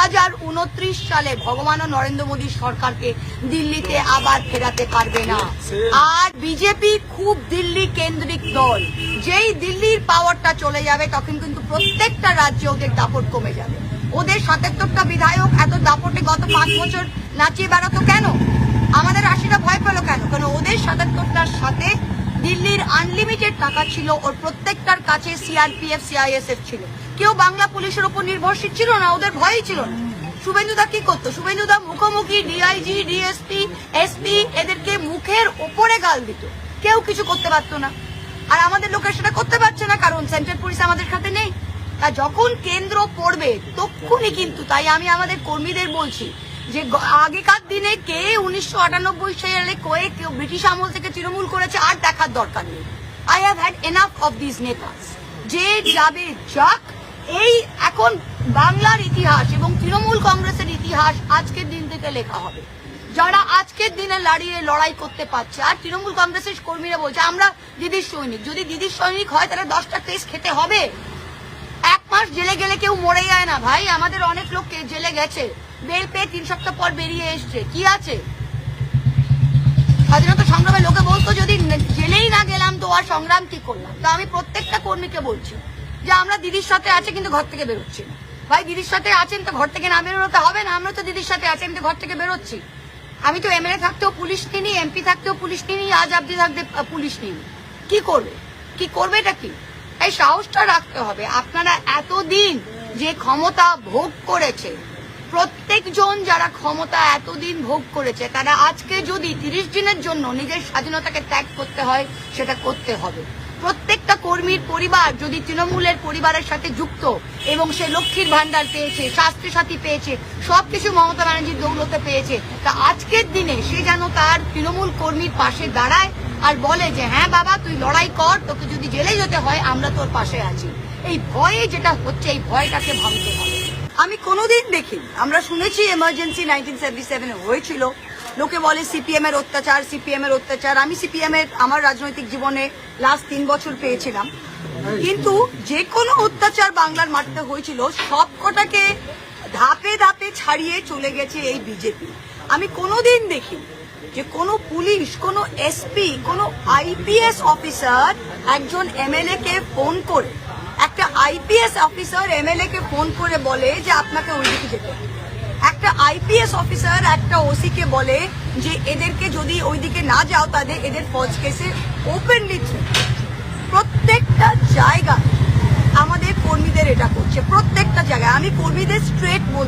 2029 সালে ভগবান নরেন্দ্র মোদী সরকারকে দিল্লিতে আবার ফেরাতে পারবে না। আর বিজেপি খুব দিল্লি কেন্দ্রিক দল, যেই দিল্লির পাওয়ারটা চলে যাবে তখন কিন্তু প্রত্যেকটা রাজ্যে ওদের দাপট কমে যাবে। ওদের 77টা বিধায়ক এত দাপটে গত 5 বছর নাচিয়ে বেড়াতো কেন? আমাদের 80টা ভয় পেল কেন? কারণ ওদের 77টার সাথে দিল্লির আনলিমিটেড টাকা ছিল, ওর প্রত্যেকটার কাছে সিআরপিএফ সিআইএসএফ ছিল। কেউ বাংলা পুলিশের উপর নির্ভরশীল ছিল না, ওদের ভয়ই ছিল না। শুভেন্দুদা কি করতো? শুভেন্দুদা মুখোমুখি ডিআইজি ডিএসপি এসপি এদেরকে মুখের ওপরে গাল দিত, কেউ কিছু করতে পারতো না। আর আমাদের লোকের সেটা করতে পারছে না, কারণ সেন্ট্রাল পুলিশ আমাদের সাথে নেই। তা যখন কেন্দ্র পড়বে তখনই কিন্তু, তাই আমি আমাদের কর্মীদের বলছি যে আগেকার দিনে কে 1998 সালে কেউ ব্রিটিশ আমল থেকে তৃণমূল করেছে আর দেখার দরকার নেই। I have had enough of this নেতাস। যে যাবে যাক, এই এখন বাংলার ইতিহাস এবং তৃণমূল কংগ্রেসের ইতিহাস আজকের দিন থেকে লেখা হবে। যারা আজকের দিনে লড়াই করতে পারছে, আর তৃণমূল কংগ্রেসের কর্মীরা বলছে আমরা দিদির সৈনিক। যদি দিদির সৈনিক হয় তাহলে 10টা কেস খেতে হবে। 1 মাস জেলে গেলে কেউ মরে যায় না ভাই। আমাদের অনেক লোক জেলে গেছে, বেল পেয়ে 3 সপ্তাহ পর বেরিয়ে এসছে। কি আছে? স্বাধীনতা সংগ্রামে লোকে বলতো যদি জেলেই না গেলাম তো আর সংগ্রাম কি করলাম। তো আমি প্রত্যেকটা কর্মীকে বলছি যে আমরা দিদির সাথে আছি কিন্তু ঘর থেকে বেরোচ্ছি না। ভাই দিদির সাথে আছেন তো ঘর থেকে না বেরোতে হবে না? আমরা তো দিদির সাথে আছি, আমি তো ঘর থেকে বেরোচ্ছি। আমি তো এমএলএ থাকতেও পুলিশ নিই, এমপি থাকতেও পুলিশ নিই, আজ অব্দি থাকতে পুলিশ নিই। কি করবে? কি করবে এটা কি? এই সাহসটা রাখতে হবে। আপনারা এতদিন যে ক্ষমতা ভোগ করেছে, প্রত্যেকজন যারা ক্ষমতা এতদিন ভোগ করেছে, তারা আজকে যদি 30 দিনের জন্য নিজের স্বাধীনতাকে ত্যাগ করতে হয় সেটা করতে হবে। প্রত্যেকটা কর্মীর পরিবার যদি তৃণমূলের পরিবারের সাথে যুক্ত এবং সে লক্ষ্মীর ভান্ডার পেয়েছে, স্বাস্থ্য সাথী পেয়েছে, সবকিছু মমতা ব্যানার্জির দৌলতে পেয়েছে, তা আজকের দিনে সে যেন তার তৃণমূল কর্মীর পাশে দাঁড়ায় আর বলে যে হ্যাঁ বাবা তুই লড়াই কর, তোকে যদি জেলে যেতে হয় আমরা তোর পাশে আছি। এই ভয়ে যেটা হচ্ছে, এই ভয়টাকে ভাঙতে হবে। আমি কোনোদিন দেখিনি, আমরা শুনেছি এমার্জেন্সি 1977 হয়েছিল, লোকে বলে সিপিএম এর অত্যাচার, সিপিএম এর অত্যাচার। আমি সিপিএম এর আমার রাজনৈতিক জীবনে লাস্ট 3 বছর পেয়েছিলাম, কিন্তু যে কোনো অত্যাচার বাংলার মাটিতে হয়েছিল সবকটাকে ধাপে ধাপে ছাড়িয়ে চলে গেছে এই বিজেপি। আমি কোনোদিন দেখিনি যে কোনো পুলিশ, কোনো এসপি, কোনো আইপিএস অফিসার একজন এমএলএ কে ফোন করে, একটা আইপিএস অফিসার এমএলএ কে ফোন করে বলে যে আপনাকে ওইদিকে যেতে হবে। একটা আইপিএস অফিসার একটা ওসি কে বলে যে এদেরকে যদি ওইদিকে না যাও তাদের এদের ফৌজ কেসে ওপেনলি প্রত্যেকটা জায়গায় আমাদের কর্মীদের এটা করছে। প্রত্যেকটা জায়গায় আমি কর্মীদের স্ট্রেট বলছি।